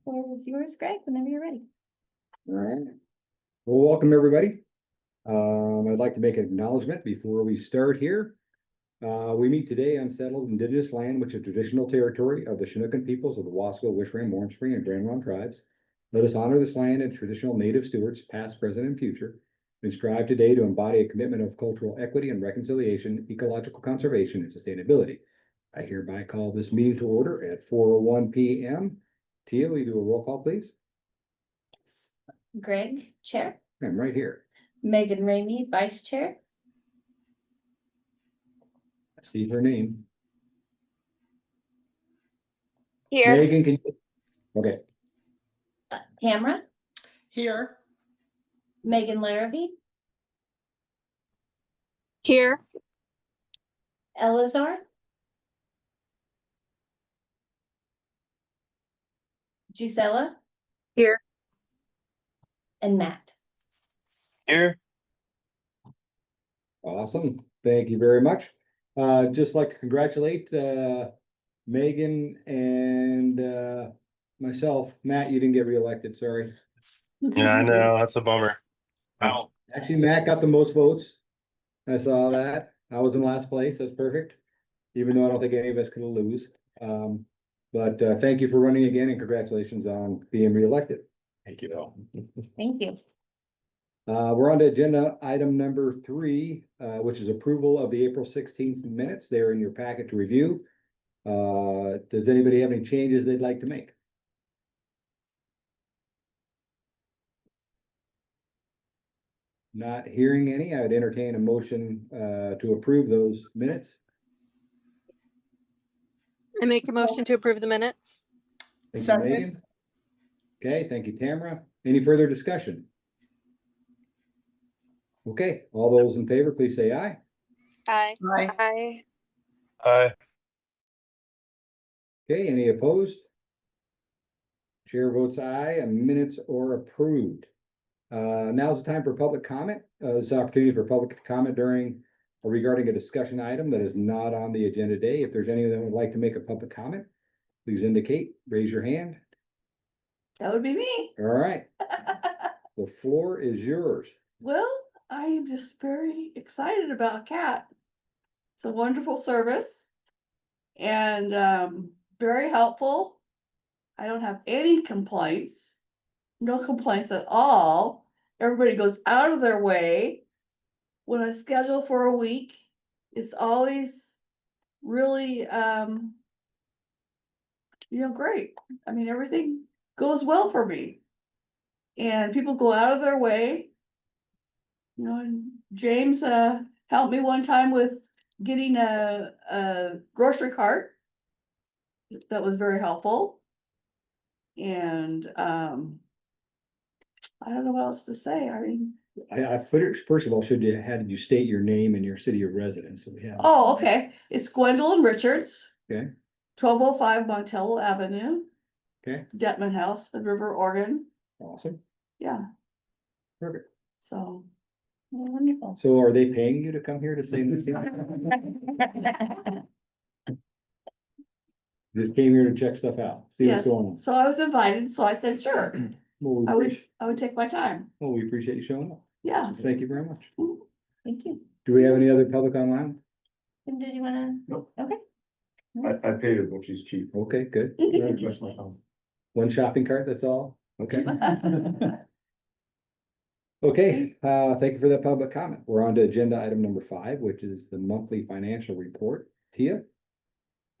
floor is yours, Greg, whenever you're ready. All right. Well, welcome everybody. I'd like to make an acknowledgement before we start here. We meet today on settled indigenous land, which is traditional territory of the Chinookan peoples of the Wasco, Wishram, Warm Spring, and Grand Ronde tribes. Let us honor this land and traditional native stewards, past, present, and future, and strive today to embody a commitment of cultural equity and reconciliation, ecological conservation, and sustainability. I hereby call this meeting to order at 4:01 p.m. Tia, will you do a roll call, please? Greg, Chair. I'm right here. Megan Ramey, Vice Chair. I see her name. Here. Megan, can you? Okay. Tamara. Here. Megan Larrabee. Here. Elazar. Gisela. Here. And Matt. Here. Awesome. Thank you very much. Just like to congratulate Megan and myself. Matt, you didn't get reelected, sorry. Yeah, I know. That's a bummer. Wow. Actually, Matt got the most votes. I saw that. I was in last place. That's perfect. Even though I don't think any of us could lose. But thank you for running again and congratulations on being reelected. Thank you. Thank you. We're on to agenda item number 3, which is approval of the April 16th minutes. They're in your packet to review. Does anybody have any changes they'd like to make? Not hearing any, I would entertain a motion to approve those minutes. I make a motion to approve the minutes. Thank you, Second. Megan. Okay, thank you, Tamara. Any further discussion? Okay, all those in favor, please say aye. Aye. Aye. Aye. Hi. Okay, any opposed? Chair votes aye and minutes are approved. Now's the time for public comment. This is an opportunity for public comment during or regarding a discussion item that is not on the agenda today. If there's anyone that would like to make a public comment, please indicate, raise your hand. That would be me. All right, the floor is yours. Well, I am just very excited about CAT. It's a wonderful service and very helpful. I don't have any complaints, no complaints at all. Everybody goes out of their way. When I schedule for a week, it's always really, great. I mean, everything goes well for me. And people go out of their way. And James helped me one time with getting a grocery cart. That was very helpful. And I don't know what else to say. I mean, I first of all, how did you state your name and your city of residence? So we have. oh, okay. It's Gwendolyn Richards. Okay. 1205 Montello Avenue. Okay. Detman House, Hood River, Oregon. Awesome. Yeah. Perfect. So Wonderful. So are they paying you to come here to say this? Just came here to check stuff out, see what's yes, going on. so I was invited, so I said, sure, Well, I we would, I would take my time. we appreciate you showing up. Yeah. Thank you very much. Thank you. Do we have any other public online? And did you wanna? Nope. Okay. I paid her, but she's cheap. Okay, good. That's my phone. One shopping cart, that's all? Okay. Okay, thank you for that public comment. We're on to agenda item number 5, which is the monthly financial report. Tia?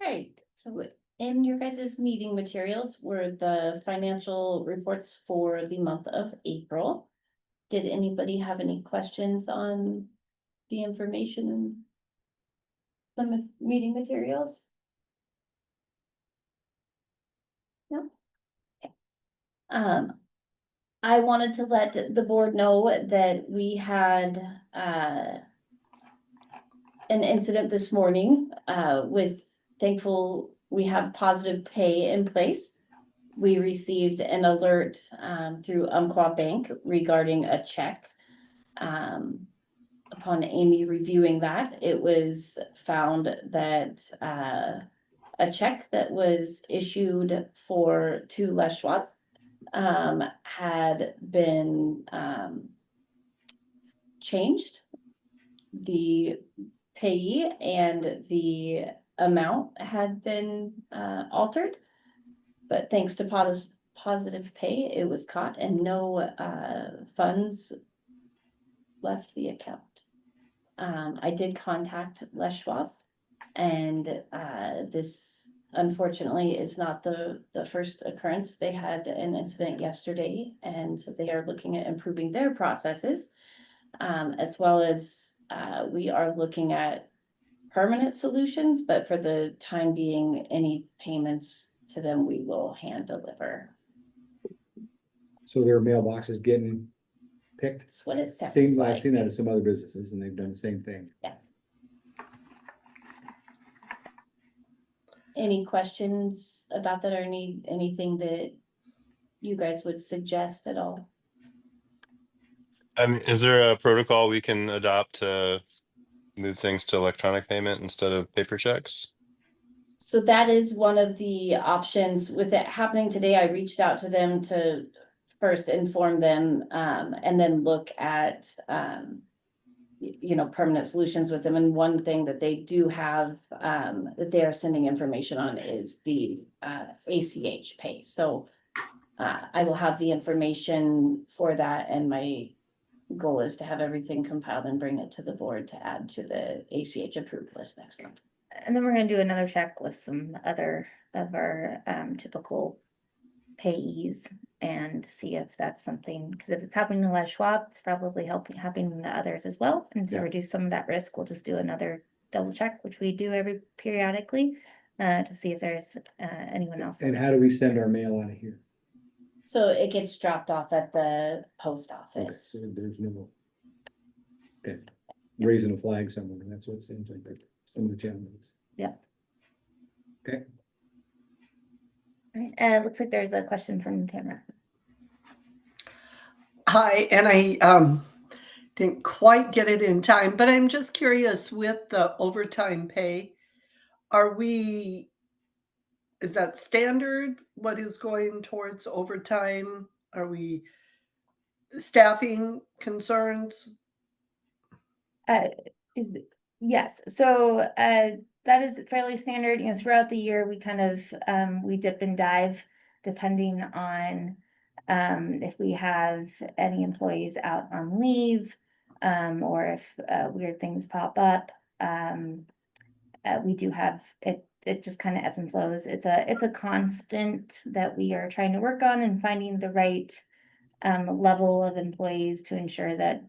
Right, so in your guys' meeting materials were the financial reports for the month of April. Did anybody have any questions on the information in the meeting materials? No? Okay. I wanted to let the board know that we had an incident this morning with thankful we have positive pay in place. We received an alert through Umpqua Bank regarding a check. Upon Amy reviewing that, it was found that a a check that was issued to Les Schwab had been changed. The payee and the amount had been altered. But thanks to positive pay, it was caught and no funds left the account. I did contact Les Schwab, and this unfortunately is not the first occurrence. They had an incident yesterday, and so they are looking at improving their processes, as well as we are looking at permanent solutions, but for the time being, any payments to them, we will hand deliver. So their mailbox is getting picked. That's what it sounds I've like. seen that in some other businesses and they've done the same thing. Any questions about that or anything that you guys would suggest at all? I mean, is there a protocol we can adopt to move things to electronic payment instead of paper checks? So that is one of the options. With it happening today, I reached out to them to first inform them, and then look at, permanent solutions with them. And one thing that they do have, that they are sending information on is the, ACH pay. So, I will have the information for that, and my goal is to have everything compiled and bring it to the board to add to the ACH approved list next month. And then we're gonna do another check with some other of our typical payees and see if that's something, because if it's happening to Les Schwab, it's probably happening to others as well. And to Yeah. reduce some of that risk, we'll just do another double check, which we do every periodically, to see if there's anyone else. And how do we send our mail out of here? So it gets dropped off at the post Okay, office. so there's no. Okay, raising a flag somewhere, that's what it seems like, some of the challenges. Yep. Okay. All right, looks like there's a question from Tamara. Hi, and I didn't quite get it in time, but I'm just curious with the overtime pay, is that standard? What is going towards overtime? Are we staffing concerns? Yes, so that is fairly standard, throughout the year, we kind of, we dip and dive depending on if we have any employees out on leave, or if weird things pop up. We do have, it just kind of ebbs and flows. It's a constant that we are trying to work on and finding the right level of employees to ensure that,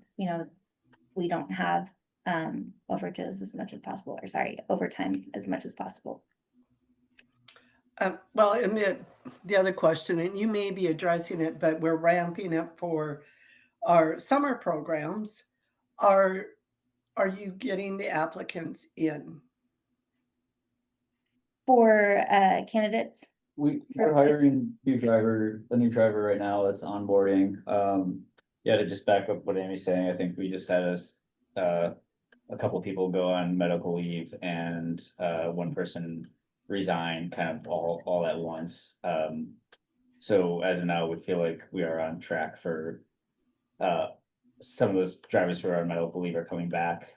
we don't have overages as much as possible, or sorry, overtime as much as possible. Well, and the other question, and you may be addressing it, but we're ramping up for our summer programs. Are you getting the applicants in? For candidates, We're For hiring a new driver right now that's onboarding. Yeah, to just back up what Amy's saying, I think we just had a couple of people go on medical leave and one person resign kind of all at once. So as of now, we feel like we are on track for some of those drivers who are on medical leave are coming back.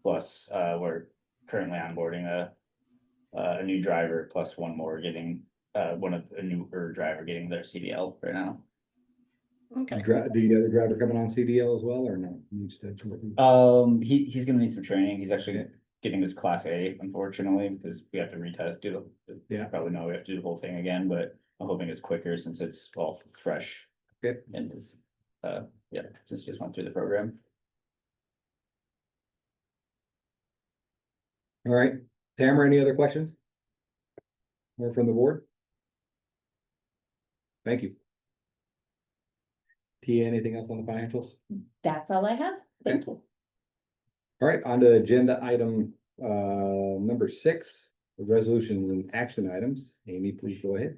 Plus, we're currently onboarding a new driver, plus one more getting a newer driver getting their CDL right now. Okay. The other driver coming on CDL as well, or no? Needs to- He's gonna need some training. He's actually getting his class A, unfortunately, because we have to retest, Yeah. probably know we have to do the whole thing again, but I'm hoping it's quicker since it's all fresh. Okay. And is, since he just went through the program. All right, Tamara, any other questions? More from the board? Thank you. Tia, anything else on the financials? That's all I have. Thank you. All right, on to agenda item number 6, the resolutions and action items. Amy, please go ahead.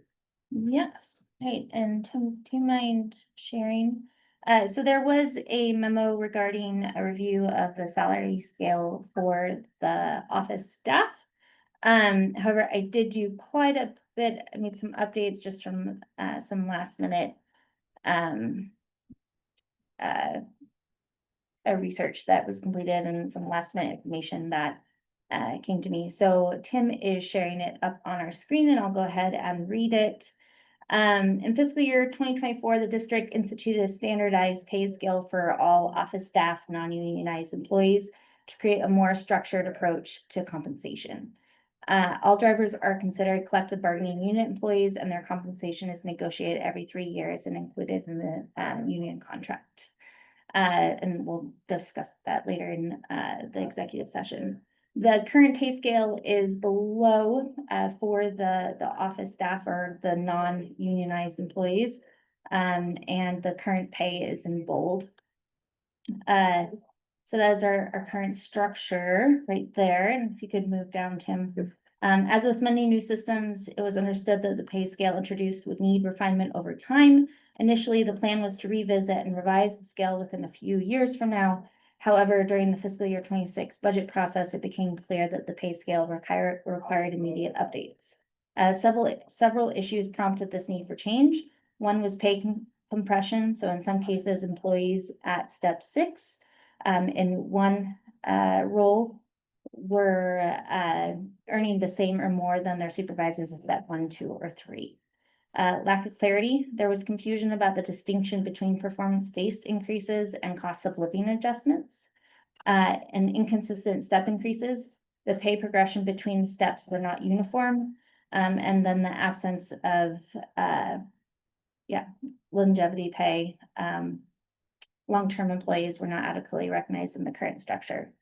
yes, right, and do you mind sharing? So there was a memo regarding a review of the salary scale for the office staff. However, I did do quite a bit, I made some updates just from some last minute uh, a research that was completed and some last minute information that came to me. So Tim is sharing it up on our screen and I'll go ahead and read it. In fiscal year 2024, the district instituted a standardized pay scale for all office staff, non-unionized employees to create a more structured approach to compensation. All drivers are considered collective bargaining unit employees and their compensation is negotiated every 3 years and included in the union contract. And we'll discuss that later in the executive session. The current pay scale is below for the office staff or the non-unionized employees. And the current pay is in bold. So that's our current structure right there. And if you could move down, Tim. As with many new systems, it was understood that the pay scale introduced would need refinement over time. Initially, the plan was to revisit and revise the scale within a few years from now. However, during the fiscal year 26 budget process, it became clear that the pay scale required immediate updates. Several issues prompted this need for change. One was pay compression. So in some cases, employees at step 6 in one role were earning the same or more than their supervisors in step 1, 2, or 3. Lack of clarity. There was confusion about the distinction between performance-based increases and cost of living adjustments. And inconsistent step increases. The pay progression between steps were not uniform. And then the absence of longevity pay. Long-term employees were not adequately recognized in the current structure.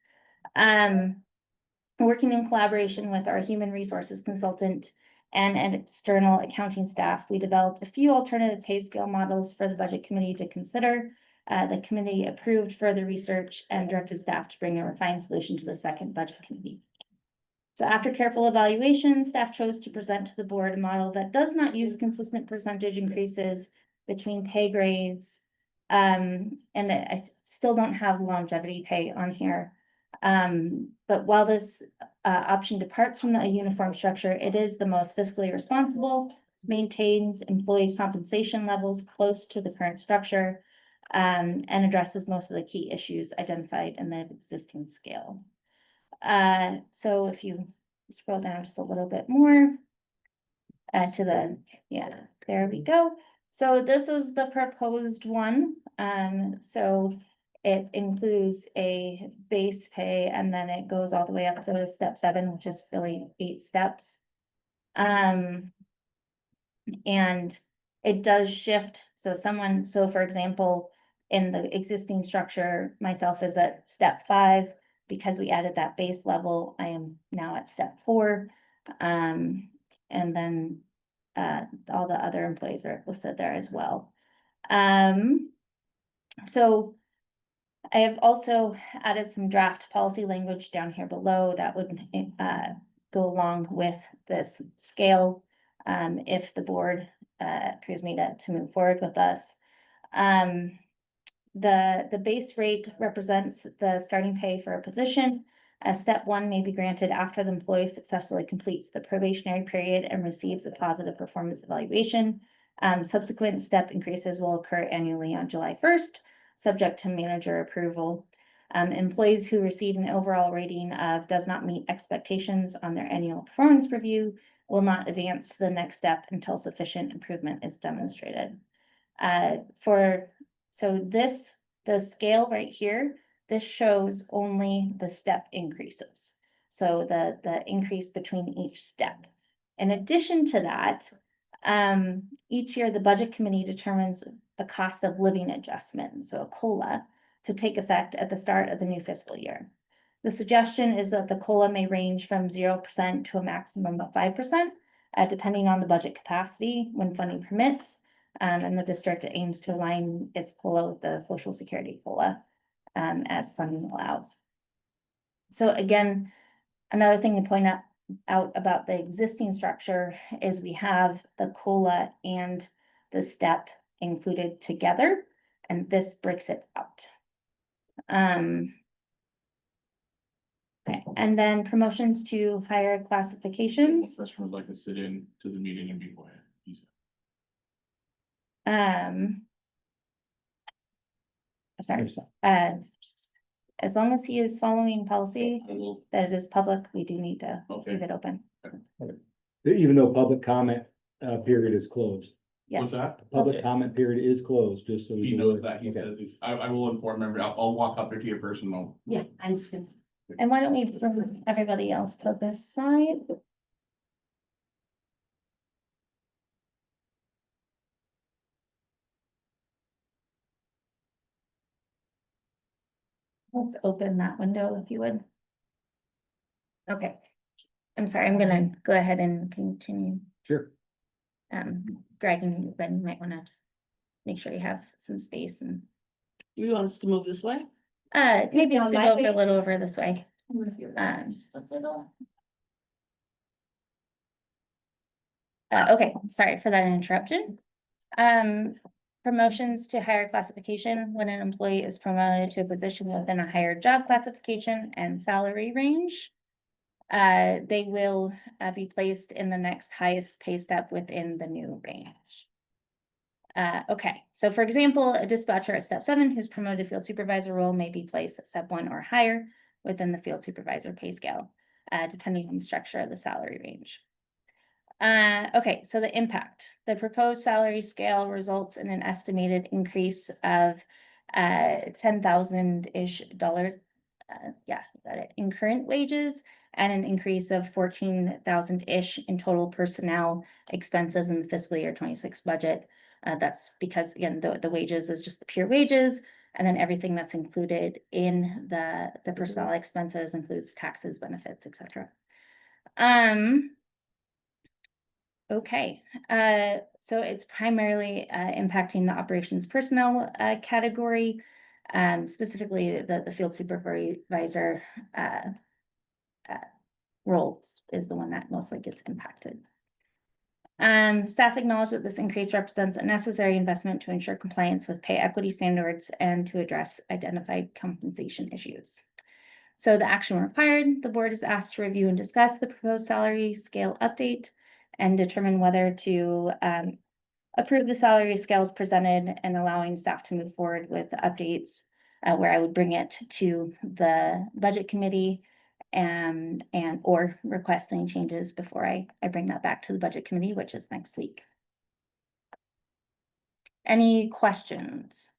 Working in collaboration with our human resources consultant and an external accounting staff, we developed a few alternative pay scale models for the budget committee to consider. The committee approved further research and directed staff to bring a refined solution to the second budget committee. So after careful evaluation, staff chose to present to the board a model that does not use consistent percentage increases between pay grades. And I still don't have longevity pay on here. But while this option departs from a uniform structure, it is the most fiscally responsible, maintains employee compensation levels close to the current structure, and addresses most of the key issues identified in the existing scale. So if you scroll down just a little bit more to the, there we go. So this is the proposed one. So it includes a base pay and then it goes all the way up to step 7, which is really 8 steps. And it does shift. So for example, in the existing structure, myself is at step 5. Because we added that base level, I am now at step 4. And then all the other employees are listed there as well. So I have also added some draft policy language down here below that would go along with this scale if the board approves me to move forward with us. The base rate represents the starting pay for a position. Step 1 may be granted after the employee successfully completes the probationary period and receives a positive performance evaluation. Subsequent step increases will occur annually on July 1st, subject to manager approval. Employees who receive an overall rating of does not meet expectations on their annual performance review will not advance to the next step until sufficient improvement is demonstrated. So the scale right here, this shows only the step increases. So the increase between each step. In addition to that, each year the budget committee determines the cost of living adjustment, so a COLA, to take effect at the start of the new fiscal year. The suggestion is that the COLA may range from 0% to a maximum of 5%, depending on the budget capacity when funding permits. And the district aims to align its COLA with the Social Security COLA as funding allows. So again, another thing to point out about the existing structure is we have the COLA and the step included together, and this breaks it out. Okay. And then promotions to higher classifications. Freshman would like to sit in to the meeting and be quiet. I'm sorry, as long as he is following policy, I will, that it is public, we do need to Okay. leave it open. Even though public comment period is closed. Yes. what's that? Public Okay. comment period is closed, just so. He he's knows aware. that, he Okay. said, I will inform everybody, I'll walk up there to your first and I'll. Yeah, I'm just gonna. And why don't we bring everybody else to this side? Let's open that window if you would. Okay. I'm sorry, I'm gonna go ahead and continue. Sure. Greg and Ben, you might wanna just make sure you have some space and, You want us to move this way? maybe on to my go over way. a little over this way. Just a little. Okay, sorry for that interruption. Promotions to higher classification, when an employee is promoted to a position within a higher job classification and salary range. They will be placed in the next highest pay step within the new range. Okay, so for example, a dispatcher at step 7 who's promoted to field supervisor role may be placed at step 1 or higher within the field supervisor pay scale, depending on the structure of the salary range. Okay, so the impact, the proposed salary scale results in an estimated increase of 10,000-ish dollars. Yeah, got it, in current wages, and an increase of 14,000-ish in total personnel expenses in the fiscal year 26 budget. That's because, again, the wages is just the pure wages, and then everything that's included in the personnel expenses includes taxes, benefits, etc. Okay, so it's primarily impacting the operations personnel category, specifically the field supervisor roles is the one that mostly gets impacted. Staff acknowledge that this increase represents a necessary investment to ensure compliance with pay equity standards and to address identified compensation issues. So the action required, the board is asked to review and discuss the proposed salary scale update and determine whether to approve the salary scales presented and allowing staff to move forward with the updates, where I would bring it to the budget committee and or request any changes before I bring that back to the budget committee, which is next week. Any questions?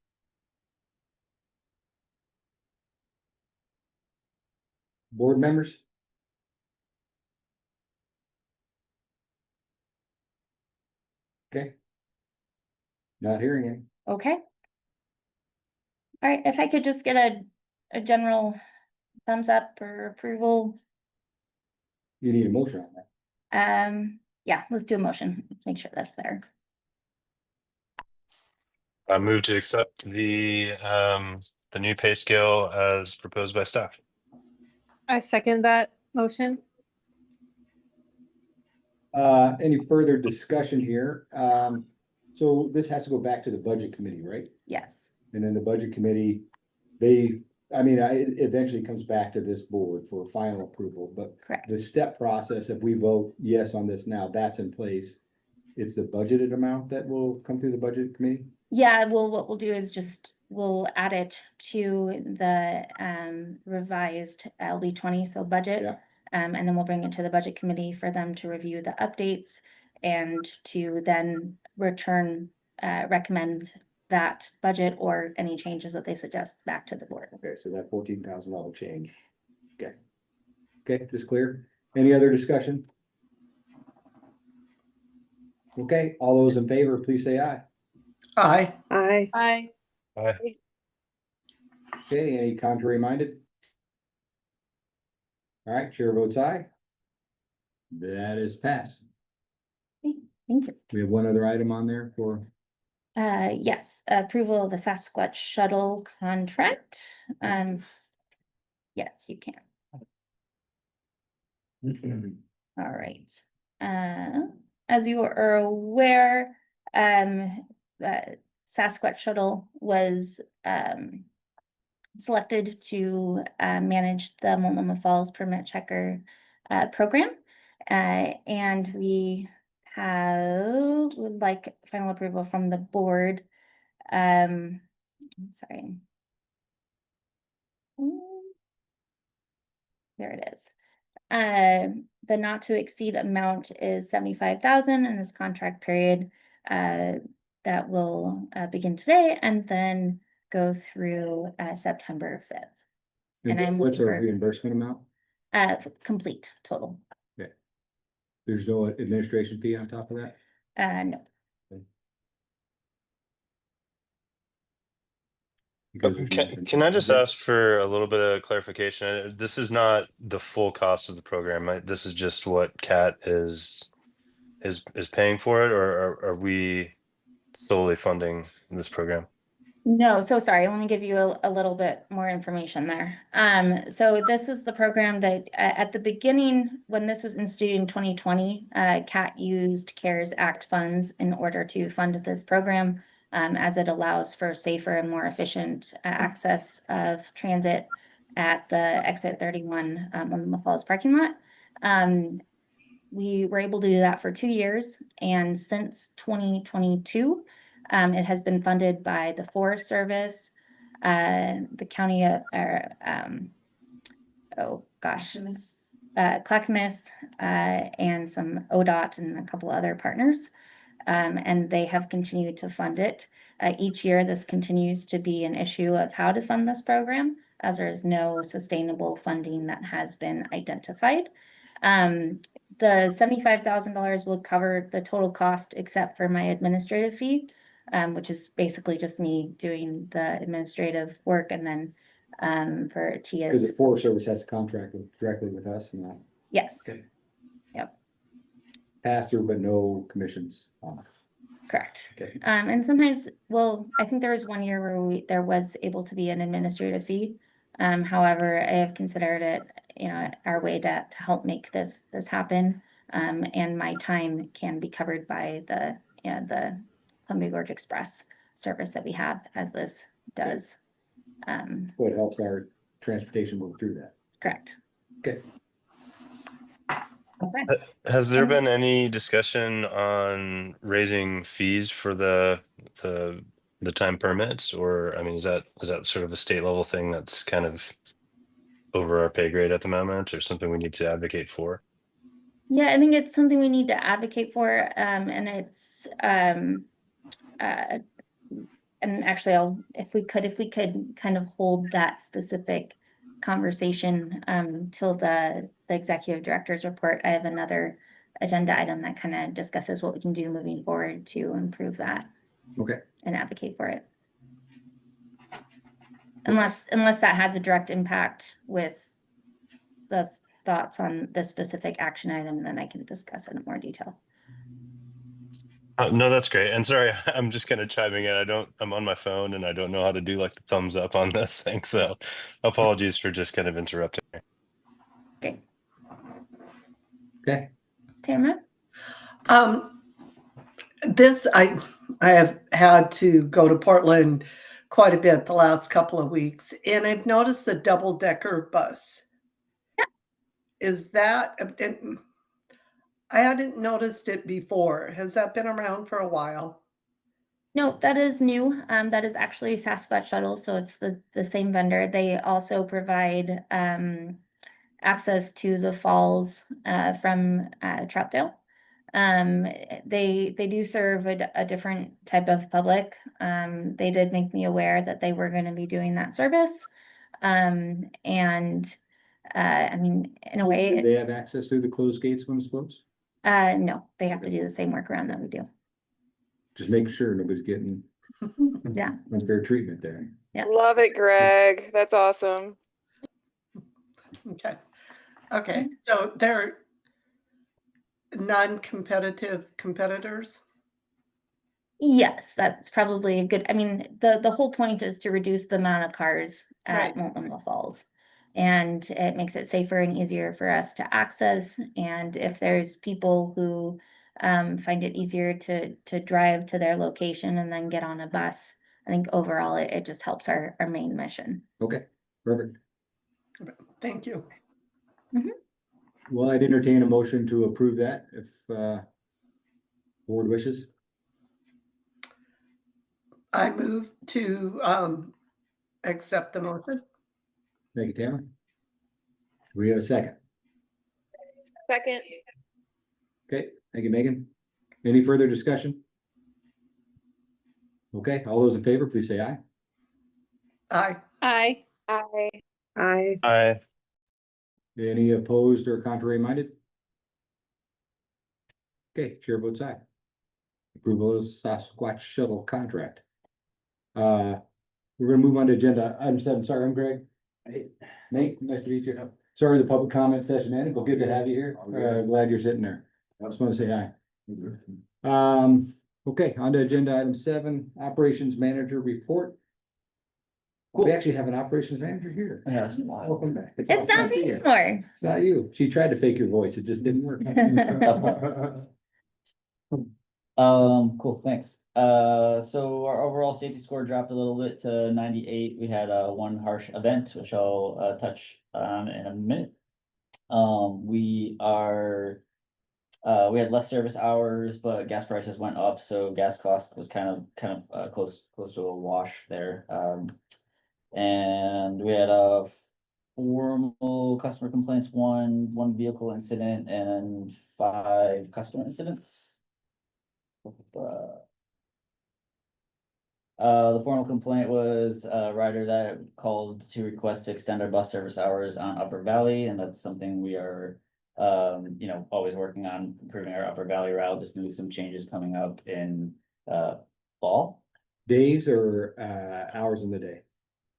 Board members? Okay. Not hearing it. Okay. All right, if I could just get a general thumbs up or approval. You need a motion on that. Yeah, let's do a motion. Let's make sure that's there. I move to accept the new pay scale as proposed by staff. I second that motion. Any further discussion here? So this has to go back to the budget committee, right? Yes, And then the budget committee, it eventually comes back to this board for final approval, but correct. the step process, if we vote yes on this now, that's in place. It's the budgeted amount that will come through the budget committee? Yeah, well, what we'll do is just, we'll add it to the revised LB20, so budget. Yeah. And then we'll bring it to the budget committee for them to review the updates and to then recommend that budget or any changes that they suggest back to the board. Okay, so that $14,000 change. Okay. Okay, just clear. Any other discussion? Okay, all those in favor, please say aye. Aye. Aye. Aye. Okay, any contrary minded? All right, chair votes aye. That is passed. Thank you. We have one other item on there for, Yes, approval of the Sasquatch shuttle contract. Yes, you can. All right. As you are aware, Sasquatch shuttle was selected to manage the Multnomah Falls Permit Checker program. And we would like final approval from the board. I'm sorry. There it is. The not to exceed amount is 75,000 in this contract period. That will begin today and then go through September 5th. And I'm What's looking our for reimbursement amount? complete total. There's no administration fee on top of that? No. Because there's Can I just ask for a little bit of clarification? This is not the full cost of the program, right? This is just what CAT is paying for it, or are we solely funding this program? No, so sorry. Let me give you a little bit more information there. So this is the program that at the beginning, when this was instituted in 2020, CAT used CARES Act funds in order to fund this program, as it allows for safer and more efficient access of transit at the exit 31 Multnomah Falls parking lot. We were able to do that for 2 years, and since 2022, it has been funded by the Forest Service, the county, Clackamas, and some ODOT and a couple other partners. And they have continued to fund it. Each year, this continues to be an issue of how to fund this program, as there is no sustainable funding that has been identified. The $75,000 will cover the total cost except for my administrative fee, which is basically just me doing the administrative work, and then for Because Tia's, the Forest Service has to contract directly with us and that yes, Okay. pass through, but no commissions on it. correct. Okay. And sometimes, well, I think there was 1 year where there was able to be an administrative fee. However, I have considered it, our way to help make this happen. And my time can be covered by the Columbia Gorge Express service that we have, as this does. So it helps our transportation move through that. Correct. Okay. Okay. Has there been any discussion on raising fees for the time permits, or I mean, is that sort of a state level thing that's kind of over our pay grade at the moment, or something we need to advocate for? Yeah, I think it's something we need to advocate for, and it's, and actually if we could kind of hold that specific conversation, till the executive director's report. I have another agenda item that kind of discusses what we can do moving forward to improve that. Okay. And advocate for it. Unless that has a direct impact with the thoughts on the specific action item, then I can discuss it in more detail. No, that's great. And sorry, I'm just kind of chiming in. I'm on my phone and I don't know how to do like the thumbs up on this thing. So apologies for just kind of interrupting. Okay. Okay. Tamara? I have had to go to Portland quite a bit the last couple of weeks, and I've noticed the double-decker bus. Yeah. Is that, I hadn't noticed it before. Has that been around for a while? No, that is new. That is actually Sasquatch Shuttle, so it's the same vendor. They also provide access to the falls from Troutdale. They do serve a different type of public. They did make me aware that they were going to be doing that service. And I mean, in a Do way, they have access through the closed gates when it's closed? no, they have to do the same workaround that we do. Just make sure nobody's getting Yeah. unfair treatment there. Yeah. Love it, Greg. That's awesome. Okay. So they're non-competitive competitors? Yes, that's probably a good, I mean, the whole point is to reduce the amount of cars at Multnomah Falls. And it makes it safer and easier for us to access. And if there's people who find it easier to drive to their location and then get on a bus, I think overall it just helps our main mission. Okay, perfect. Thank you. Well, I'd entertain a motion to approve that if board wishes. I move to accept the motion. Thank you, Tamara. Do we have a second? Second. Okay, thank you, Megan. Any further discussion? Okay, all those in favor, please say aye. Aye. Aye. Aye. I Any opposed or contrary minded? Okay, chair votes aye. Approval of Sasquatch shuttle contract. We're gonna move on to agenda item 7. Sorry, I'm Greg. Nate, nice to meet you. Sorry, the public comment session ended, but good to have you here. Glad you're sitting there. I just want to say hi. Okay, on to agenda item 7, operations manager report. We actually have an operations manager here. Yeah. Welcome back. It's awesome not to see me you. anymore. It's not you. She tried to fake your voice. It just didn't work. Cool, thanks. So our overall safety score dropped a little bit to 98. We had one harsh event, which I'll touch on in a minute. We had less service hours, but gas prices went up, so gas cost was kind of close to a wash there. And we had formal customer complaints, one vehicle incident, and 5 customer incidents. The formal complaint was a rider that called to request to extend our bus service hours on Upper Valley, and that's something we are, always working on improving our Upper Valley route. There's gonna be some changes coming up in fall. Days or hours in the day?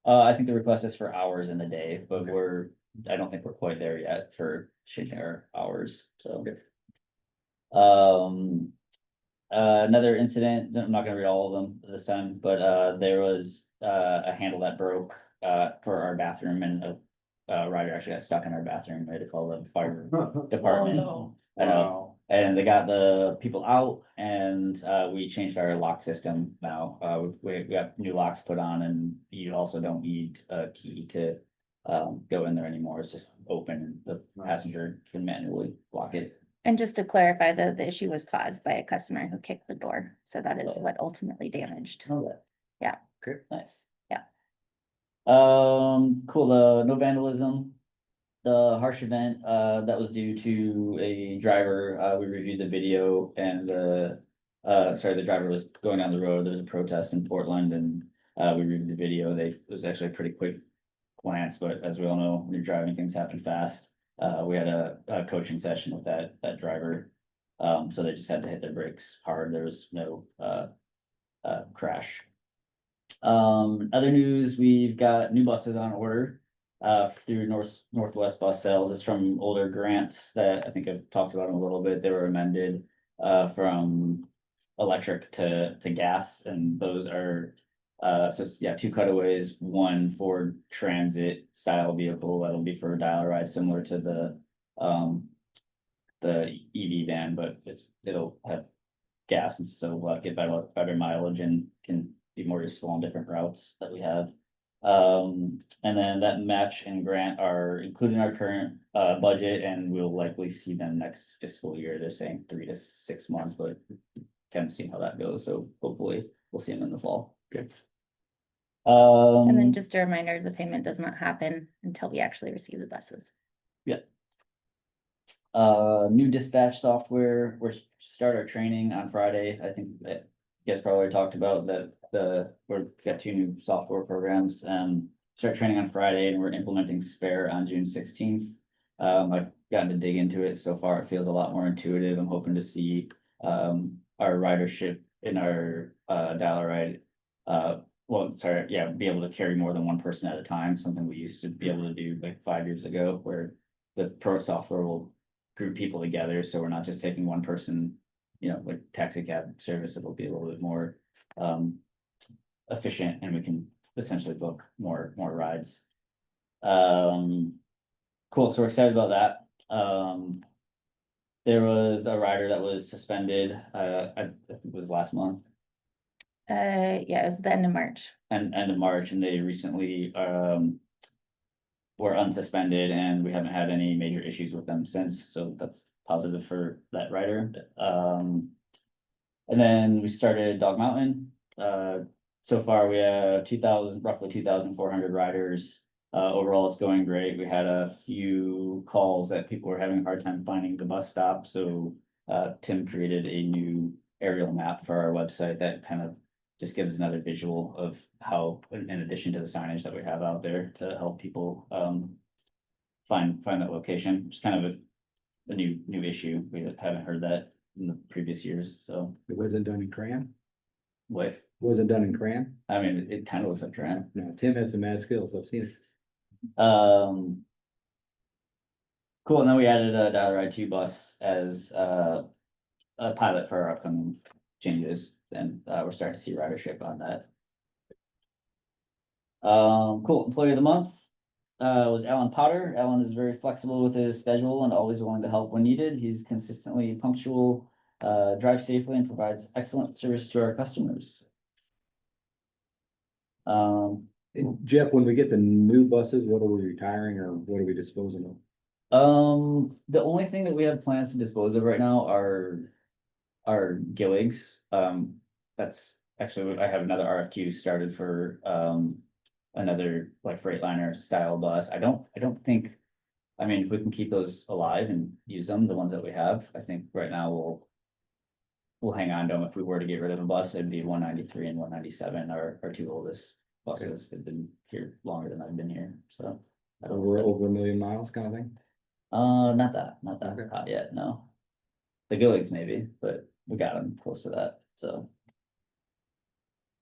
I think the request is for hours in the day, but I don't think we're quite there yet for changing our hours, so. Okay. Another incident, I'm not gonna read all of them this time, but there was a handle that broke for our bathroom, and a rider actually got stuck in our bathroom. We had to call the fire department. I know, and they got the people out, and we changed our lock system now. We got new locks put on, and you also don't need a key to go in there anymore. It's just open, the passenger can manually lock it. And just to clarify, the issue was caused by a customer who kicked the door, so that is what ultimately damaged. Know that. Yeah. Okay. Nice. Yeah. Cool, no vandalism. The harsh event, that was due to a driver, we reviewed the video, and the driver was going down the road. There was a protest in Portland, and we reviewed the video. It was actually a pretty quick glance, but as we all know, when you're driving, things happen fast. We had a coaching session with that driver. So they just had to hit their brakes hard. There was no crash. Other news, we've got new buses on order through Northwest Bus Sales. It's from older grants that I think I've talked about them a little bit. They were amended from electric to gas, and those are so it's 2 cutaways, one Ford Transit style vehicle that'll be for a dial ride similar to the EV van, but it'll have gas, and so get better mileage and can be more useful on different routes that we have. And then that match and grant are included in our current budget, and we'll likely see them next fiscal year. They're saying 3 to 6 months, but kind of seeing how that goes. So hopefully we'll see them in the fall. Good. And then just a reminder, the payment does not happen until we actually receive the buses. New dispatch software, we're start our training on Friday. I think that you guys probably talked about that we've got 2 new software programs. Start training on Friday, and we're implementing Spare on June 16th. I've gotten to dig into it. So far, it feels a lot more intuitive. I'm hoping to see our ridership in our dial ride. Be able to carry more than one person at a time, something we used to be able to do like 5 years ago, where the pro software will group people together, so we're not just taking one person, like taxi cab service. It'll be a little bit more efficient, and we can essentially book more rides. Cool, so we're excited about that. There was a rider that was suspended, I think it was last month. Yeah, it was the end of March. and end of March, and they recently were unsuspended, and we haven't had any major issues with them since, so that's positive for that rider. And then we started Dog Mountain. So far we have 2,000, roughly 2,400 riders. Overall, it's going great. We had a few calls that people were having a hard time finding the bus stop, so Tim created a new aerial map for our website that kind of just gives another visual of how, in addition to the signage that we have out there, to help people find that location. It's kind of a new issue. We haven't heard that in the previous years, so It wasn't done in crayon? what, Wasn't done in crayon? I mean, it kind of looks like Trent. No, Tim has some mad skills. I've seen it. Cool, and then we added a Dial Ride 2 bus as a pilot for our upcoming changes, and we're starting to see ridership on that. Cool, employee of the month was Alan Potter. Alan is very flexible with his schedule and always willing to help when needed. He's consistently punctual, drives safely, and provides excellent service to our customers. And Jeff, when we get the new buses, what are we retiring or what are we disposing of? The only thing that we have plans to dispose of right now are Gilligs. That's actually, I have another RFQ started for another like Freightliner style bus. I don't think, I mean, if we can keep those alive and use them, the ones that we have, I think right now we'll hang on to them. If we were to get rid of a bus, it'd be 193 and 197, our two oldest buses. They've been here longer than I've been here, so. I don't think- Over 1,000,000 miles kind of thing? not that Okay. hot yet, no. The Gilligs maybe, but we got them close to that, so.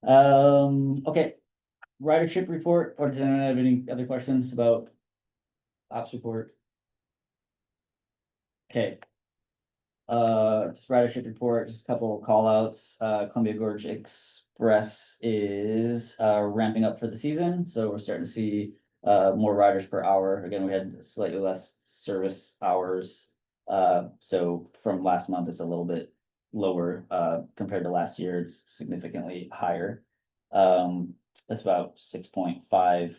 Okay, ridership report, or does anyone have any other questions about ops report? Okay. Just ridership report, just a couple of call outs. Columbia Gorge Express is ramping up for the season, so we're starting to see more riders per hour. Again, we had slightly less service hours. So from last month, it's a little bit lower compared to last year. It's significantly higher. That's about 6.5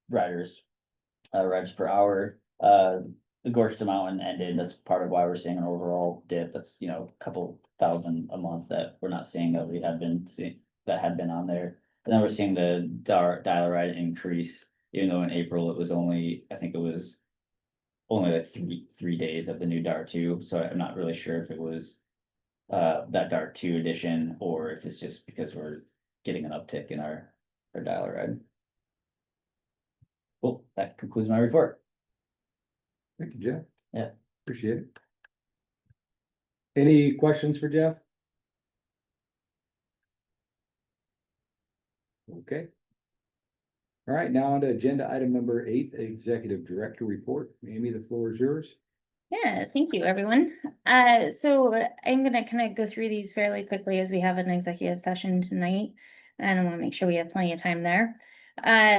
rides per hour. The Gorge to Mountain ended. That's part of why we're seeing an overall dip. That's, you know, a couple thousand a month that we're not seeing that we have been seeing that had been on there. And then we're seeing the dial ride increase, even though in April it was only, I think it was only like three days of the new Dart 2. So I'm not really sure if it was that Dart 2 edition or if it's just because we're getting an uptick in our dial ride. Cool, that concludes my report. Thank you, Jeff. Yeah. Appreciate it. Any questions for Jeff? Okay. All right, now on to agenda item number 8, executive director report. Amy, the floor is yours. Yeah, thank you, everyone. So I'm gonna kind of go through these fairly quickly as we have an executive session tonight, and I want to make sure we have plenty of time there.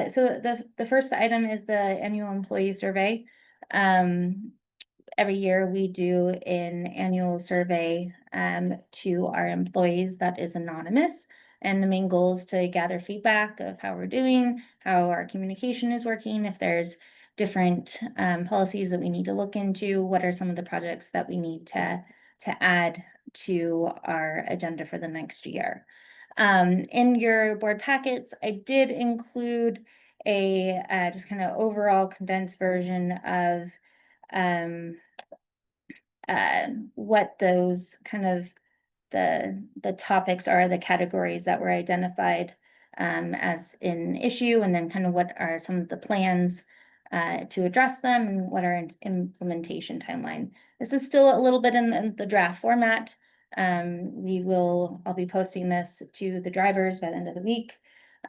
So the first item is the annual employee survey. Every year we do an annual survey to our employees that is anonymous. And the main goal is to gather feedback of how we're doing, how our communication is working, if there's different policies that we need to look into, what are some of the projects that we need to add to our agenda for the next year. In your board packets, I did include a just kind of overall condensed version of what those kind of the topics are, the categories that were identified as an issue, and then kind of what are some of the plans to address them and what our implementation timeline. This is still a little bit in the draft format. I'll be posting this to the drivers by the end of the week.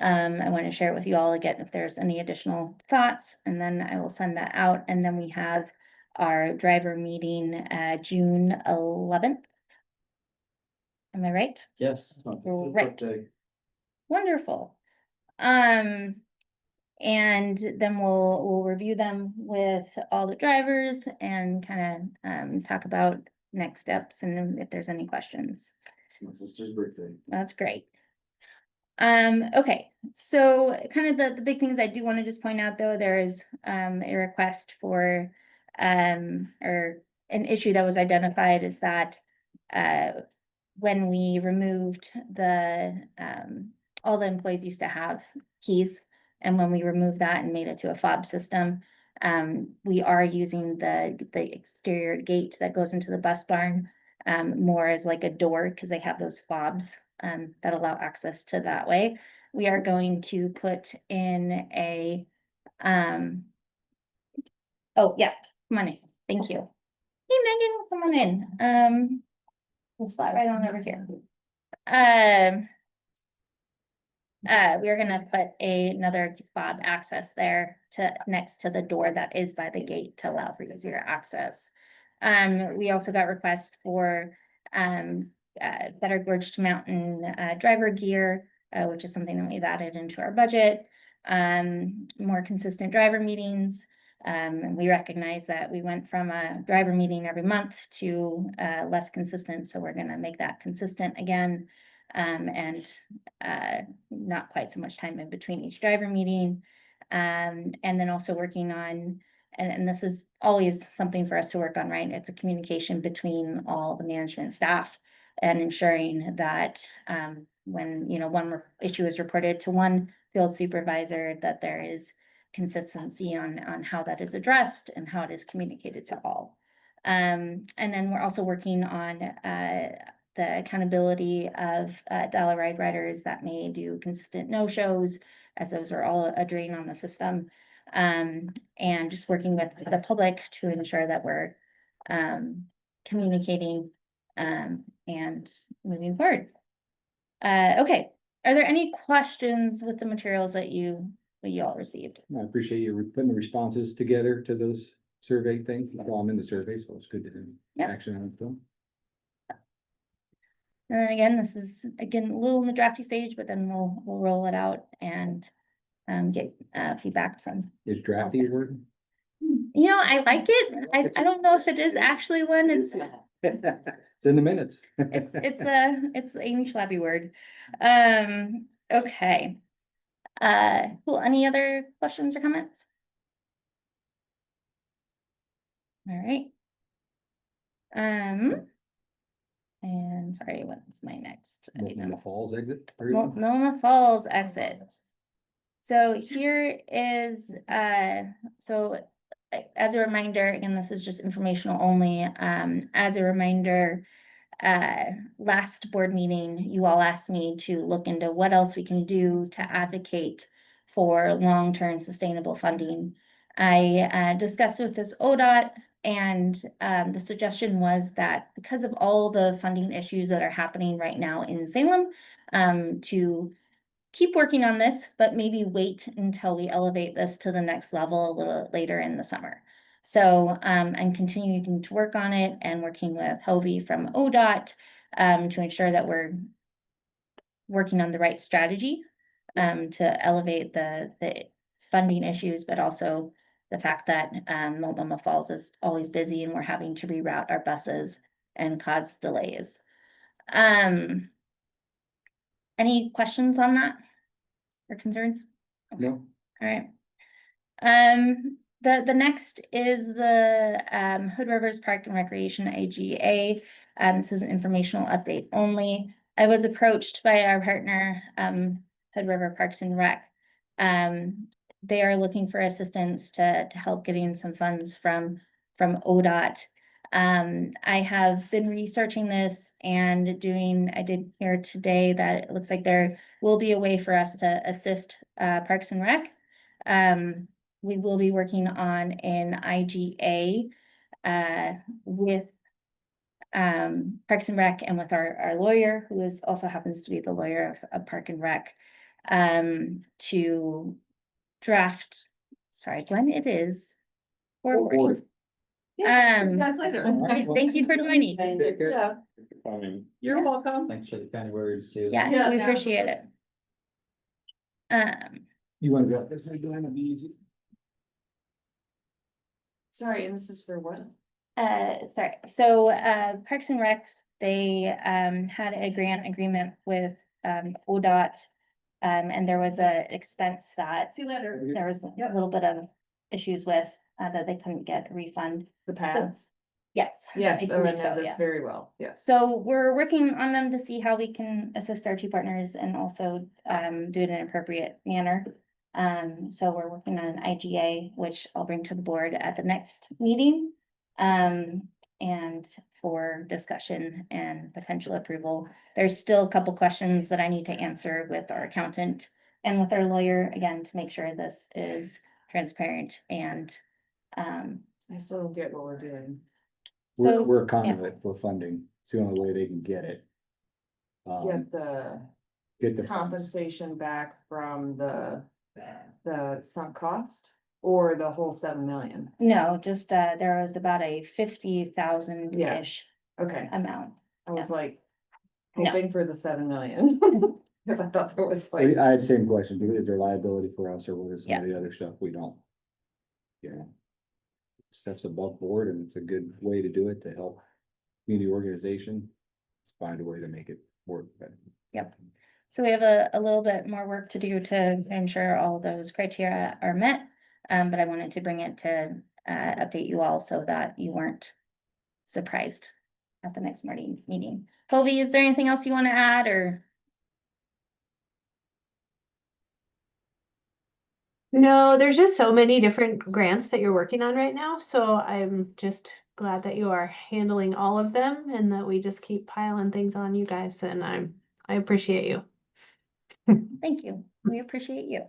I want to share it with you all again if there's any additional thoughts, and then I will send that out. And then we have our driver meeting June 11th. Am I right? Yes. Right. Wonderful. And then we'll review them with all the drivers and kind of talk about next steps and if there's any questions. It's my sister's birthday. That's great. Okay, so kind of the big things I do want to just point out, though, there is a request for or an issue that was identified is that when we removed all the employees used to have keys, and when we removed that and made it to a fob system, we are using the exterior gate that goes into the bus barn more as like a door, because they have those fobs that allow access to that way. We are going to put in a, oh, yeah, come on in. Thank you. Hey, Megan, come on in. We'll slide right on over here. We are gonna put another fob access there next to the door that is by the gate to allow for easier access. We also got requests for, better gorge to mountain, driver gear, which is something that we've added into our budget. More consistent driver meetings. And we recognize that we went from a driver meeting every month to, less consistent, so we're gonna make that consistent again. And not quite so much time in between each driver meeting. And then also working on, and this is always something for us to work on, right? It's a communication between all the management staff and ensuring that when, one issue is reported to one field supervisor, that there is consistency on how that is addressed and how it is communicated to all. And then we're also working on the accountability of dollar ride riders that may do consistent no-shows, as those are all a drain on the system. And just working with the public to ensure that we're communicating and moving forward. Okay, are there any questions with the materials that you all received? I appreciate you putting the responses together to those survey things. Well, I'm in the survey, so it's good to have Yep. action on it. And then again, this is again a little in the drafty stage, but then we'll roll it out and get feedback from. Is drafty a word? I like it. I don't know if it is actually one. It's It's in the minutes. it's Amy Schlabby word. Okay. Cool. Any other questions or comments? All right. And sorry, what's my next Milton item? Falls exit. Multnomah Falls exit. So here is, so as a reminder, again, this is just informational only. As a reminder, last board meeting, you all asked me to look into what else we can do to advocate for long-term sustainable funding. I discussed with this ODOT, and the suggestion was that because of all the funding issues that are happening right now in Salem, to keep working on this, but maybe wait until we elevate this to the next level a little later in the summer. So I'm continuing to work on it and working with Hovey from ODOT to ensure that we're working on the right strategy to elevate the funding issues, but also the fact that Multnomah Falls is always busy and we're having to reroute our buses and cause delays. Any questions on that or concerns? No. All right. The next is the Hood Rivers Park and Recreation AGA. This is an informational update only. I was approached by our partner, Hood River Parks and Rec. They are looking for assistance to help getting some funds from ODOT. I have been researching this and I did hear today that it looks like there will be a way for us to assist Parks and Rec. We will be working on an IGA with Parks and Rec and with our lawyer, who is also happens to be the lawyer of Park and Rec, to draft, sorry, when it is 4:40. Thank you for joining. Yeah, you're welcome. Thanks for the kind words too. Yes, Yeah. we appreciate it. You want to go up this way, Glenn? It'd be easy. Sorry, and this is for what? Sorry, so Parks and Recs They had a grant agreement with ODOT. And there was a expense that See you later. there was a little bit of issues with that they couldn't get a refund. The pads. Yes. Yes, I oh, I believe know so, this yeah. very well, yes. So we're working on them to see how we can assist our two partners and also do it in an appropriate manner. So we're working on an IGA, which I'll bring to the board at the next meeting. And for discussion and potential approval. There's still a couple questions that I need to answer with our accountant and with our lawyer, again, to make sure this is transparent and I still don't get what we're doing. So, We're a conduit for funding. It's the only way they can get it. Get the Get the funds. compensation back from the sunk cost or the whole 7 million? no, just there was about a 50,000-ish Okay, amount. I was like No. hoping for the 7 million. Cause I thought there was like, I had the same question. Is there liability for us or what is some Yeah. of the other stuff? We don't. You know. Stuff's above board and it's a good way to do it to help community organization. Let's find a way to make it work better. Yep. So we have a little bit more work to do to ensure all those criteria are met. But I wanted to bring it to update you all so that you weren't surprised at the next morning meeting. Hovey, is there anything else you want to add or? No, there's just so many different grants that you're working on right now, so I'm just glad that you are handling all of them and that we just keep piling things on you guys, and I appreciate you. Thank you. We appreciate you.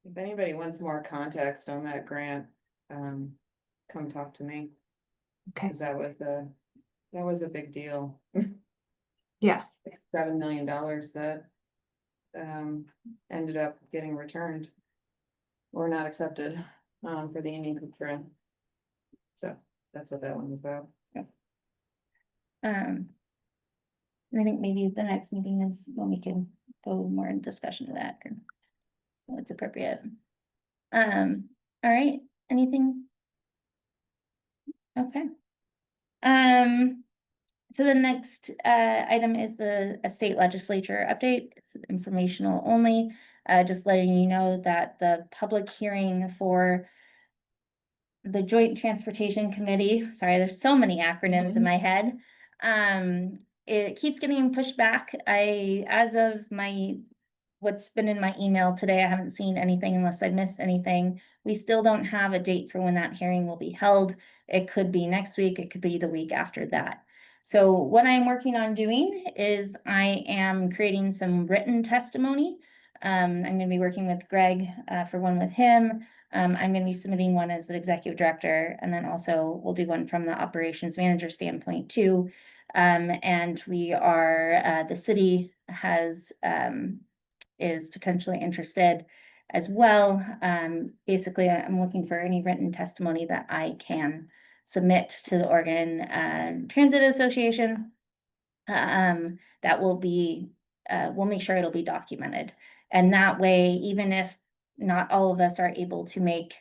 if anybody wants more context on that grant, come talk to me. Okay. Cause that was a big deal. Yeah. $7 million that ended up getting returned or not accepted for the Indian Creek Trail. So that's what that one was about. I think maybe the next meeting is when we can go more in discussion of that or what's appropriate. All right, anything? Okay. So the next item is the state legislature update. It's informational only. Just letting you know that the public hearing for the Joint Transportation Committee, sorry, there's so many acronyms in my head. It keeps getting pushed back. As of what's been in my email today, I haven't seen anything unless I missed anything. We still don't have a date for when that hearing will be held. It could be next week, it could be the week after that. So what I'm working on doing is I am creating some written testimony. I'm gonna be working with Greg for one with him. I'm gonna be submitting one as the executive director, and then also we'll do one from the operations manager standpoint too. And we are, the city has, is potentially interested as well. Basically, I'm looking for any written testimony that I can submit to the Oregon Transit Association. That will be, we'll make sure it'll be documented. And that way, even if not all of us are able to make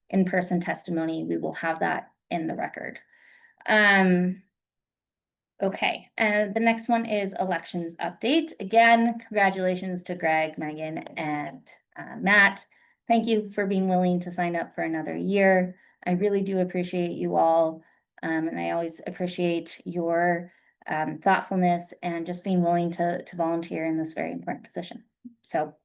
in-person testimony, we will have that in the record. Okay, and the next one is elections update. Again, congratulations to Greg, Megan, and Matt. Thank you for being willing to sign up for another year. I really do appreciate you all. And I always appreciate your thoughtfulness and just being willing to volunteer in this very important position. So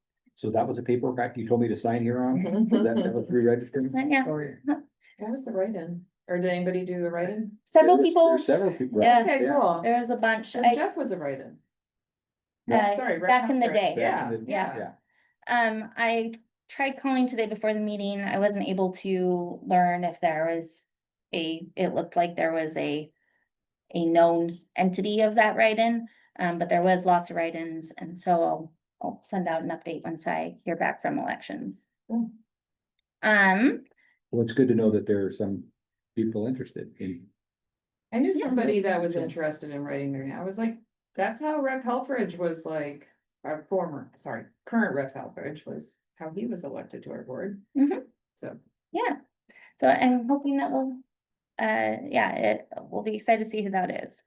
that was a paperwork you told me to sign here on? Was that was pre-registered? yeah, What was the write-in? Or did anybody do a write-in? several people, There's several people. Yeah. Okay, cool. there was a bunch. 'Cause Jeff was a write-in. Sorry, Back in the day. Yeah, Yeah. yeah. I tried calling today before the meeting. I wasn't able to learn if there was it looked like there was a known entity of that write-in. But there was lots of write-ins, and so I'll send out an update once I hear back from elections. Mm. Well, it's good to know that there are some people interested in. I knew Yeah. somebody that was Sure. interested in writing their name. I was like, that's how Rep. Helfrich was like, our current Rep. Helfrich was how he was elected to our board. Mhm. So. Yeah, so I'm hoping that we'll, we'll be excited to see who that is.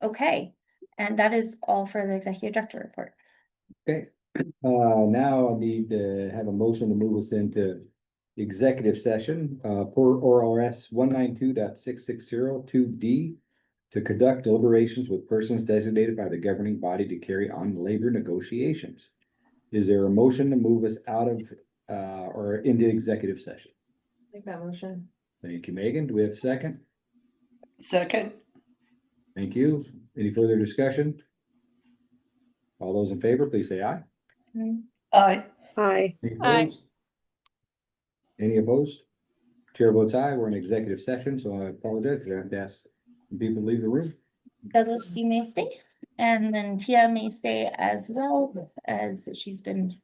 Okay, and that is all for the executive director report. Okay, now I need to have a motion to move us into executive session, per ORS 192.660 to conduct deliberations with persons designated by the governing body to carry on labor negotiations. Is there a motion to move us out of, or into executive session? Make that motion. Thank you, Megan. Do we have a second? Second. Thank you. Any further discussion? All those in favor, please say aye. Aye. Hi. Any Aye. opposed? Any opposed? Chair votes aye. We're in executive session, so I apologize. I have to ask people to leave the room. Douglas, you may stay, and then Tia may stay as well, as she's been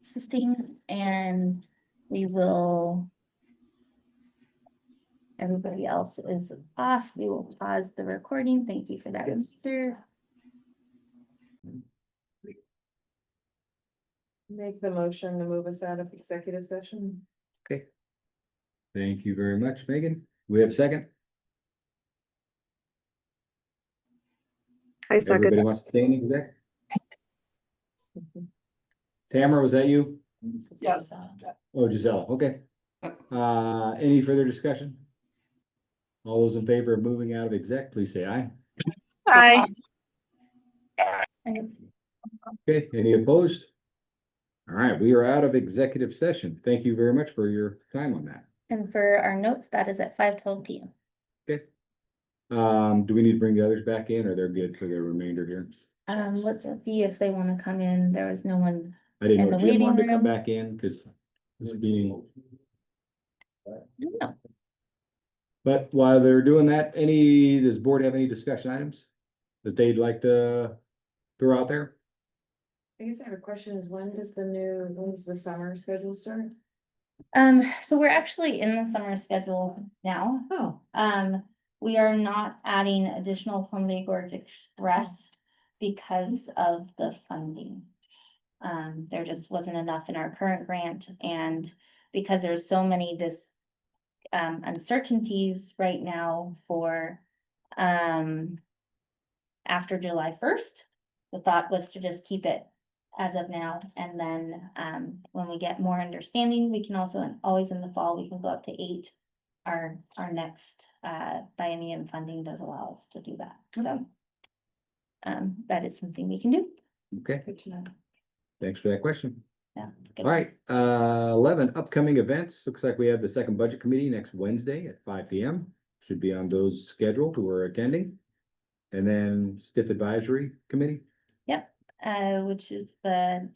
assisting, and we will. Everybody else is off. We will pause the recording. Thank you for that, Mr. Make the motion to move us out of executive session. Okay. Thank you very much, Megan. We have a second? I second. Everybody wants to stay in exec? Tamara, was that you? Yes. Oh, Giselle, okay. Any further discussion? All those in favor of moving out of exec, please say aye. Hi. Okay, any opposed? All right, we are out of executive session. Thank you very much for your time on that. And for our notes, that is at 5:12 p.m. Okay. Do we need to bring the others back in or they're good for the remainder here? Let's see if they want to come in. There was no one. I didn't in know the Jim waiting wanted to come room. back in because this being, No. but while they're doing that, does the board have any discussion items that they'd like to throw out there? I guess I have a question is when does the summer schedule start? So we're actually in the summer schedule now. Oh. We are not adding additional Plum Gorge Express because of the funding. There just wasn't enough in our current grant, and because there's so many uncertainties right now for after July 1st, the thought was to just keep it as of now, and then when we get more understanding, we can also always in the fall we can go up to 8. Our next biennium funding does allow us to do that, so that is something we can do. Okay, Good to know. thanks for that question. Yeah. Good. All right, 11 upcoming events. Looks like we have the second budget committee next Wednesday at 5 p.m. Should be on those scheduled who are attending. And then STIF advisory committee. Yep, which is the,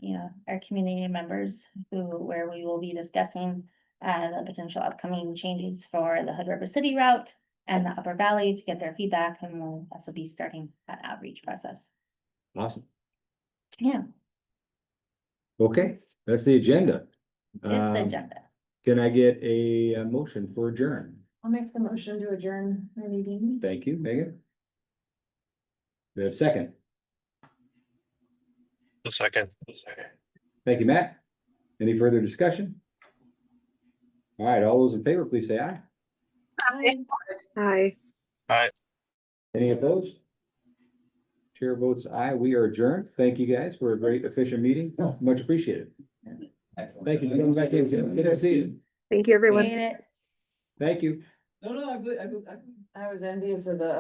our community members where we will be discussing the potential upcoming changes for the Hood River City route and the Upper Valley to get their feedback, and we'll also be starting that outreach process. Awesome. Yeah, Okay, that's the agenda. is the agenda. Can I get a motion for adjourn? I'll make the motion to adjourn our meeting. Thank you, Megan. We have a second. A second. Thank you, Matt. Any further discussion? All right, all those in favor, please say aye. Hi. Any opposed? Chair votes aye. We are adjourned. Thank you guys for a great efficient meeting. Much appreciated. Thank you for coming back in. Good to see you. Thank you, everyone. Appreciate it. Thank you. No, I was envious of the